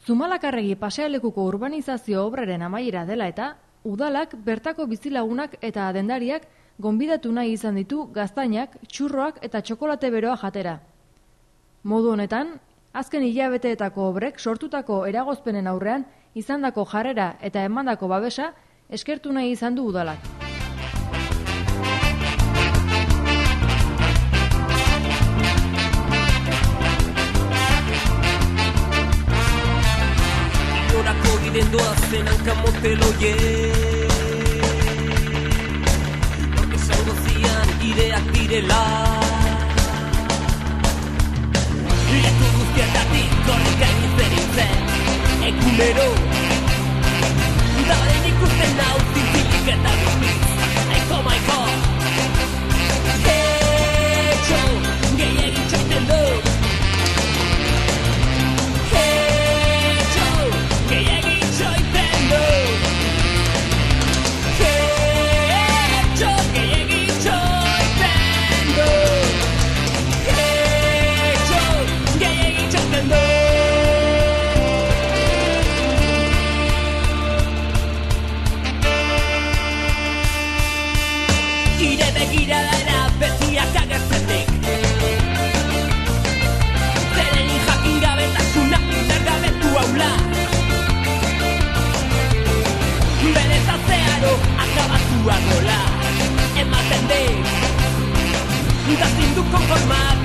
Zumalakarregi pasealekuko urbanizazio obraren amaiera dela eta, udalak bertako bizilagunak eta dendariak gonbidatu nahi izan ditu gaztainak, txurroak eta txokolate beroa jatera. Modu honetan, azken hilabeteetako obrek sortutako eragozpenen aurrean izandako jarrera eta emandako babesa eskertu nahi izan du udalak. Orako biden doazen hankamoteloie Nork esango zian ideak direla Leku guztietatik korrika initzen egunero Daren ikusten hau zintilik eta bizitz Maiko Etxo, gehiagin txoiten dut Ematen dut, da zindu konformat